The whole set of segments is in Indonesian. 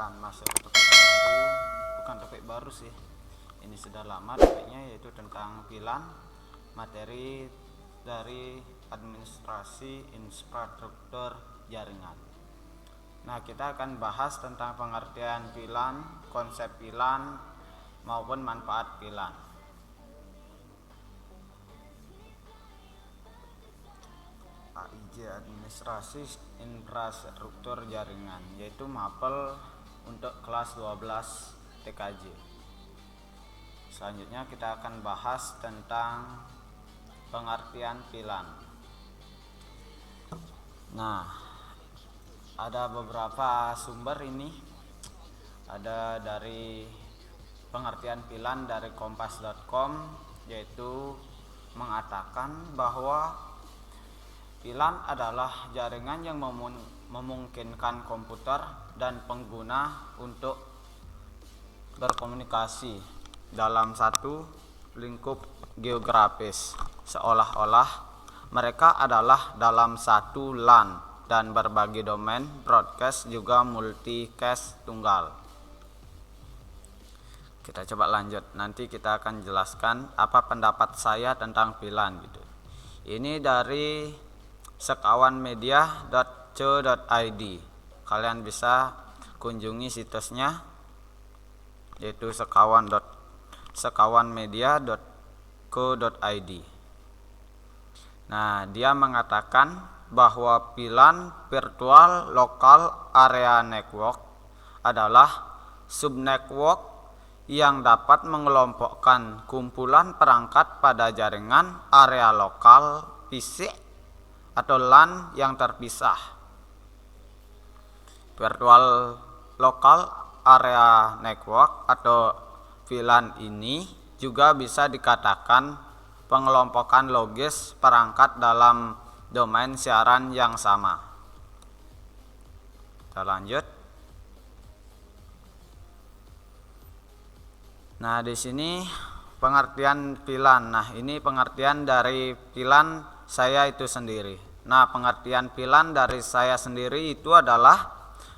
akan masuk ke topik baru, bukan topik baru sih, ini sudah lama topiknya, yaitu tentang VLAN, materi dari administrasi infrastruktur jaringan. Nah, kita akan bahas tentang pengertian VLAN, konsep VLAN maupun manfaat VLAN. AIJ, administrasi infrastruktur jaringan, yaitu mapel untuk kelas 12 TKJ. Selanjutnya kita akan bahas tentang pengertian VLAN. Nah, ada beberapa sumber ini. Ada dari pengertian VLAN dari kompas.com, yaitu mengatakan bahwa VLAN adalah jaringan yang memungkinkan komputer dan pengguna untuk berkomunikasi dalam satu lingkup geografis, seolah-olah mereka adalah dalam satu LAN dan berbagi domain broadcast juga multicast tunggal. Kita coba lanjut, nanti kita akan jelaskan apa pendapat saya tentang VLAN gitu. Ini dari sekawanmedia.co.id. Kalian bisa kunjungi situsnya, yaitu sekawanmedia.co.id. Nah, dia mengatakan bahwa VLAN, virtual local area network, adalah subnetwork yang dapat mengelompokkan kumpulan perangkat pada jaringan area lokal fisik atau LAN yang terpisah. Virtual Local Area Network atau VLAN ini juga bisa dikatakan pengelompokan logis perangkat dalam domain siaran yang sama. Kita lanjut. Nah, di sini pengertian VLAN. Nah, ini pengertian dari VLAN saya itu sendiri. Nah, pengertian VLAN dari saya sendiri itu adalah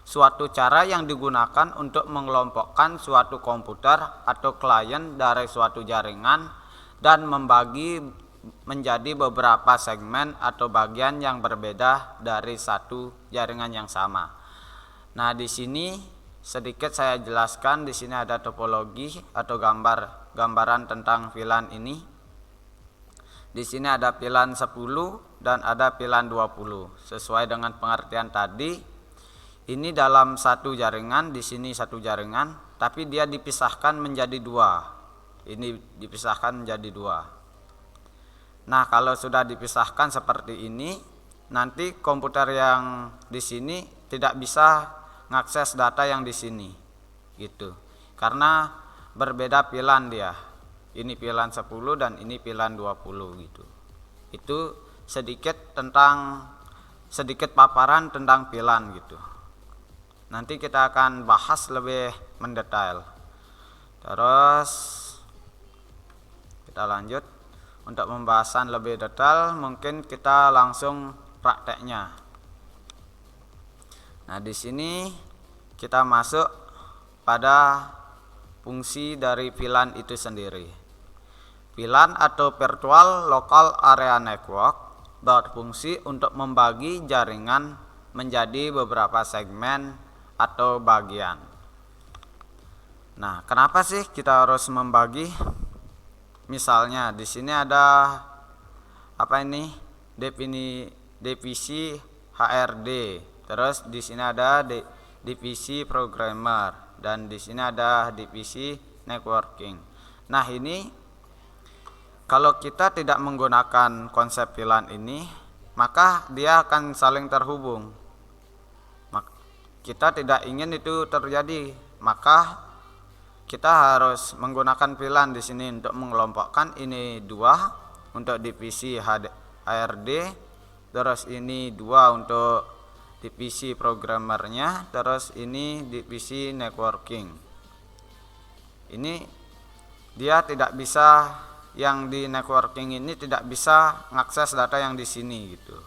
suatu cara yang digunakan untuk mengelompokkan suatu komputer atau klien dari suatu jaringan dan membagi menjadi beberapa segmen atau bagian yang berbeda dari satu jaringan yang sama. Nah, di sini sedikit saya jelaskan. Di sini ada topologi atau gambaran tentang VLAN ini. Di sini ada VLAN 10 dan ada VLAN 20. Sesuai dengan pengertian tadi, ini dalam satu jaringan, di sini satu jaringan, tapi dia dipisahkan menjadi dua. Ini dipisahkan menjadi dua. Nah, kalau sudah dipisahkan seperti ini, nanti komputer yang di sini tidak bisa mengakses data yang di sini, gitu. Karena berbeda VLAN dia. Ini VLAN 10 dan ini VLAN 20 gitu. Itu sedikit paparan tentang VLAN gitu. Nanti kita akan bahas lebih mendetail. Terus kita lanjut. Untuk pembahasan lebih detail mungkin kita langsung prakteknya. Nah, di sini kita masuk pada fungsi dari VLAN itu sendiri. VLAN atau Virtual Local Area Network berfungsi untuk membagi jaringan menjadi beberapa segmen atau bagian. Nah, kenapa sih kita harus membagi? Misalnya di sini ada divisi HRD. Terus di sini ada divisi programmer dan di sini ada divisi networking. Nah, ini kalau kita tidak menggunakan konsep VLAN ini, maka dia akan saling terhubung. Kita tidak ingin itu terjadi, maka kita harus menggunakan VLAN di sini untuk mengelompokkan ini dua untuk divisi HRD, terus ini dua untuk divisi programmernya, terus ini divisi networking. Ini dia tidak bisa, yang di networking ini tidak bisa mengakses data yang di sini gitu.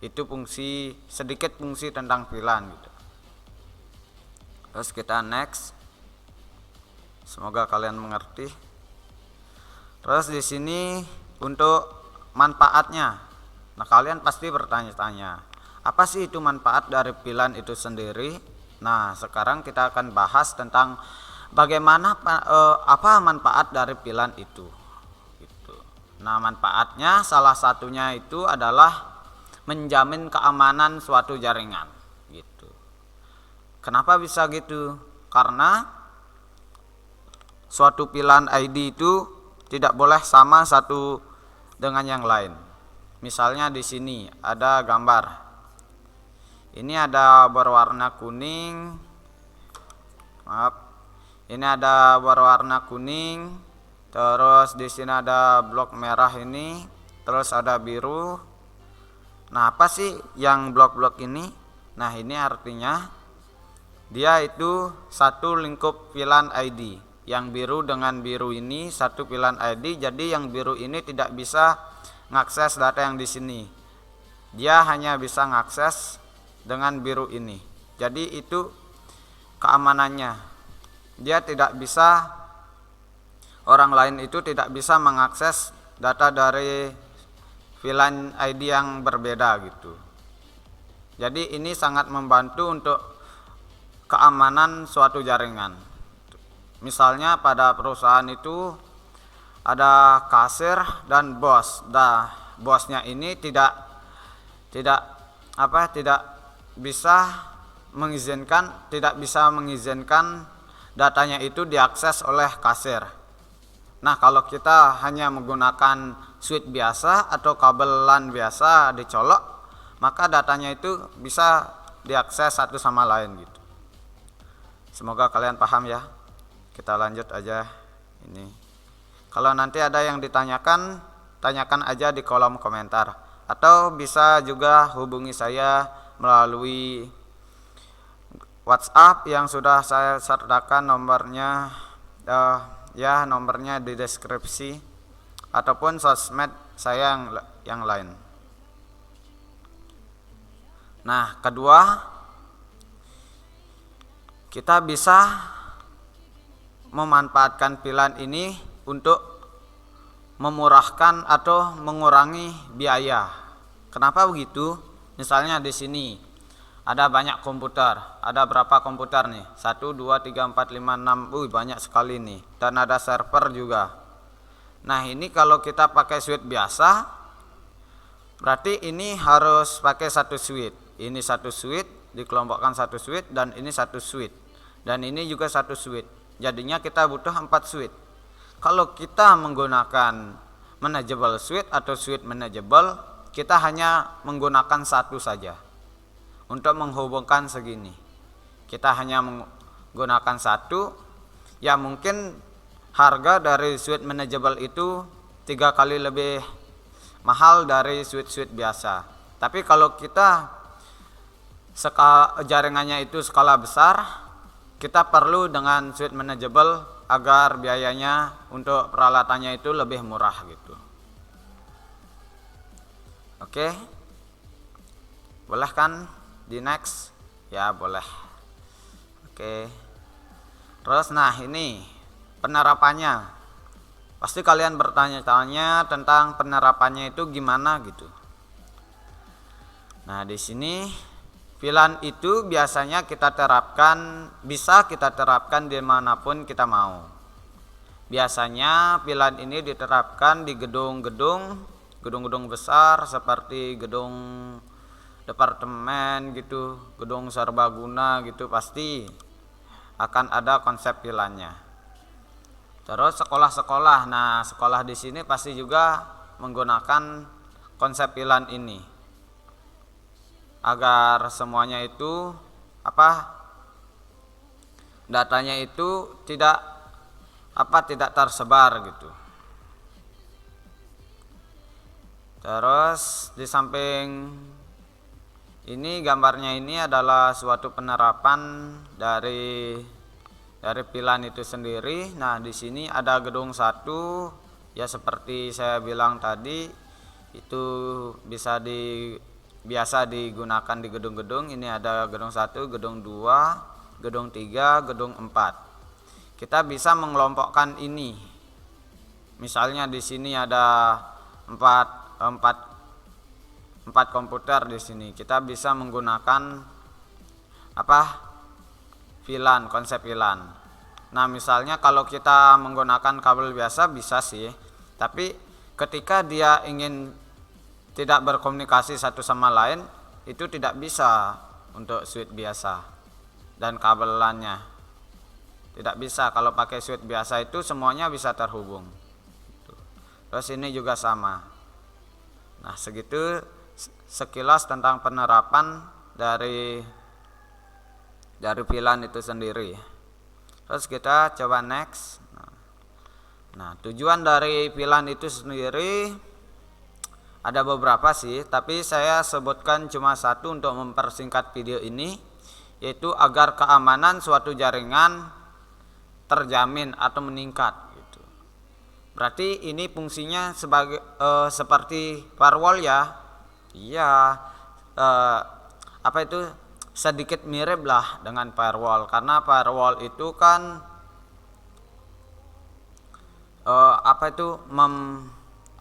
Itu sedikit fungsi tentang VLAN gitu. Terus kita next. Semoga kalian mengerti. Terus di sini untuk manfaatnya. Nah, kalian pasti bertanya-tanya, apa sih itu manfaat dari pilihan itu sendiri? Nah, sekarang kita akan bahas tentang bagaimana apa manfaat dari pilihan itu. Gitu. Nah, manfaatnya salah satunya itu adalah menjamin keamanan suatu jaringan. Gitu. Kenapa bisa gitu? Karena suatu pilihan ID itu tidak boleh sama satu dengan yang lain. Misalnya di sini ada gambar. Ini ada berwarna kuning. Maaf. Ini ada berwarna kuning. Terus di sini ada blok merah ini. Terus ada biru. Nah, apa sih yang blok-blok ini? Nah, ini artinya dia itu satu lingkup pilihan ID. Yang biru dengan biru ini satu pilihan ID, jadi yang biru ini tidak bisa mengakses data yang di sini. Dia hanya bisa mengakses dengan biru ini. Jadi itu keamanannya. Dia tidak bisa, orang lain itu tidak bisa mengakses data dari pilihan ID yang berbeda gitu. Jadi ini sangat membantu untuk keamanan suatu jaringan. Misalnya pada perusahaan itu ada kasir dan bos. Nah, bosnya ini tidak bisa mengizinkan datanya itu diakses oleh kasir. Nah, kalau kita hanya menggunakan switch biasa atau kabel LAN biasa dicolok, maka datanya itu bisa diakses satu sama lain gitu. Semoga kalian paham ya. Kita lanjut aja ini. Kalau nanti ada yang ditanyakan, tanyakan aja di kolom komentar, atau bisa juga hubungi saya melalui WhatsApp yang sudah saya sertakan nomornya, nomornya di deskripsi, ataupun sosmed saya yang lain. Nah, kedua, kita bisa memanfaatkan pilihan ini untuk memurahkan atau mengurangi biaya. Kenapa begitu? Misalnya di sini ada banyak komputer. Ada berapa komputer nih? 1, 2, 3, 4, 5, 6. Banyak sekali nih. Dan ada server juga. Nah, ini kalau kita pakai switch biasa, berarti ini harus pakai satu switch. Ini satu switch, dikelompokkan satu switch, dan ini satu switch. Dan ini juga satu switch. Jadinya kita butuh 4 switch. Kalau kita menggunakan manageable switch atau switch manageable, kita hanya menggunakan satu saja untuk menghubungkan segini. Kita hanya menggunakan satu. Ya, mungkin harga dari switch manageable itu 3 kali lebih mahal dari switch-switch biasa. Tapi kalau kita jaringannya itu skala besar, kita perlu dengan switch manageable agar biayanya untuk peralatannya itu lebih murah gitu. Oke. Boleh kan di next? Ya, boleh. Oke. Terus nah, ini penerapannya. Pasti kalian bertanya-tanya tentang penerapannya itu gimana gitu. Nah, di sini pilihan itu biasanya bisa kita terapkan dimanapun kita mau. Biasanya pilihan ini diterapkan di gedung-gedung besar seperti gedung departemen gitu, gedung serbaguna gitu, pasti akan ada konsep pilihannya. Terus sekolah-sekolah. Nah, sekolah di sini pasti juga menggunakan konsep pilihan ini, agar semuanya itu datanya itu tidak tersebar gitu. Terus di samping ini gambarnya ini adalah suatu penerapan dari pilihan itu sendiri. Nah, di sini ada gedung 1, ya seperti saya bilang tadi, itu biasa digunakan di gedung-gedung. Ini ada gedung 1, gedung 2, gedung 3, gedung 4. Kita bisa mengelompokkan ini. Misalnya di sini ada 4 komputer di sini. Kita bisa menggunakan VLAN, konsep VLAN. Nah, misalnya kalau kita menggunakan kabel biasa bisa sih, tapi ketika dia ingin tidak berkomunikasi satu sama lain, itu tidak bisa untuk switch biasa dan kabel LAN-nya. Tidak bisa. Kalau pakai switch biasa itu semuanya bisa terhubung. Terus ini juga sama. Nah, sekilas tentang penerapan dari VLAN itu sendiri. Terus kita coba next. Nah, tujuan dari VLAN itu sendiri ada beberapa sih, tapi saya sebutkan cuma satu untuk mempersingkat video ini, yaitu agar keamanan suatu jaringan terjamin atau meningkat gitu. Berarti ini fungsinya seperti firewall ya. Iya, sedikit mirip lah dengan firewall, karena firewall itu kan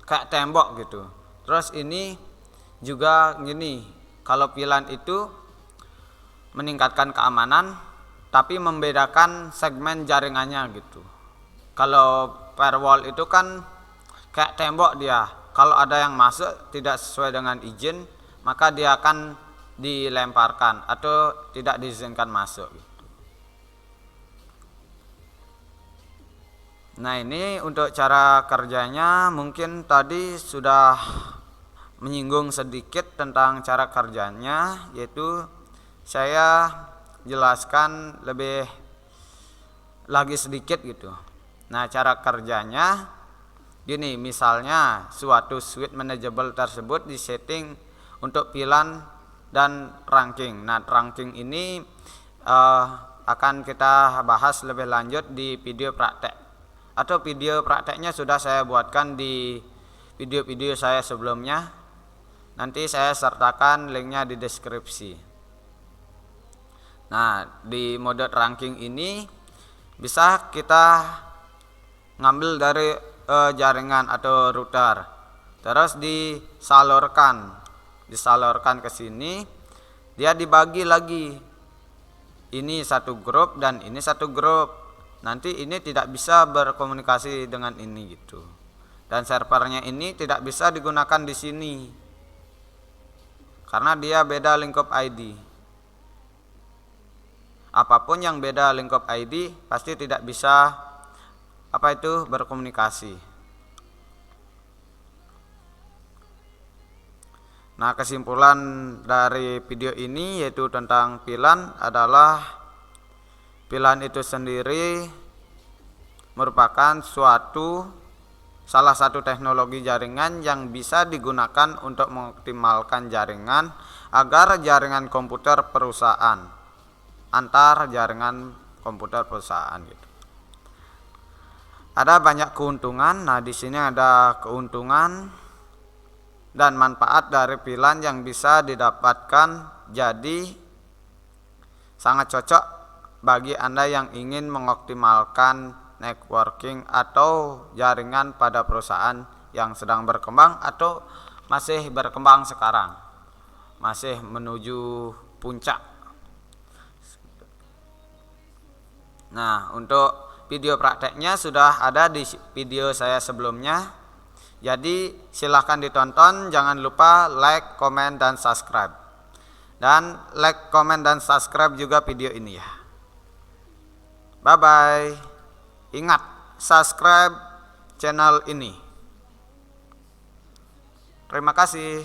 kayak tembok gitu. Terus ini juga gini, kalau VLAN itu meningkatkan keamanan tapi membedakan segmen jaringannya gitu. Kalau firewall itu kan kayak tembok dia. Kalau ada yang masuk tidak sesuai dengan izin, maka dia akan dilemparkan atau tidak diizinkan masuk gitu. Nah, ini untuk cara kerjanya mungkin tadi sudah menyinggung sedikit tentang cara kerjanya, yaitu saya jelaskan lebih lagi sedikit gitu. Nah, cara kerjanya gini, misalnya suatu switch manageable tersebut disetting untuk VLAN dan trunking. Nah, trunking ini akan kita bahas lebih lanjut di video praktek, atau video prakteknya sudah saya buatkan di video-video saya sebelumnya. Nanti saya sertakan linknya di deskripsi. Nah, di mode trunking ini bisa kita ngambil dari jaringan atau router, terus disalurkan ke sini. Dia dibagi lagi, ini satu grup dan ini satu grup. Nanti ini tidak bisa berkomunikasi dengan ini gitu. Dan servernya ini tidak bisa digunakan di sini karena dia beda lingkup ID. Apapun yang beda lingkup ID pasti tidak bisa berkomunikasi. Nah, kesimpulan dari video ini yaitu tentang VLAN adalah VLAN itu sendiri merupakan salah satu teknologi jaringan yang bisa digunakan untuk mengoptimalkan jaringan agar jaringan komputer perusahaan antar jaringan komputer perusahaan gitu. Ada banyak keuntungan. Nah, di sini ada keuntungan dan manfaat dari VLAN yang bisa didapatkan, jadi sangat cocok bagi Anda yang ingin mengoptimalkan networking atau jaringan pada perusahaan yang sedang berkembang atau masih berkembang sekarang, masih menuju puncak. Nah, untuk video prakteknya sudah ada di video saya sebelumnya. Jadi silahkan ditonton, jangan lupa like, komen, dan subscribe. Dan like, komen, dan subscribe juga video ini ya. Bye-bye. Ingat, subscribe channel ini. Terima kasih.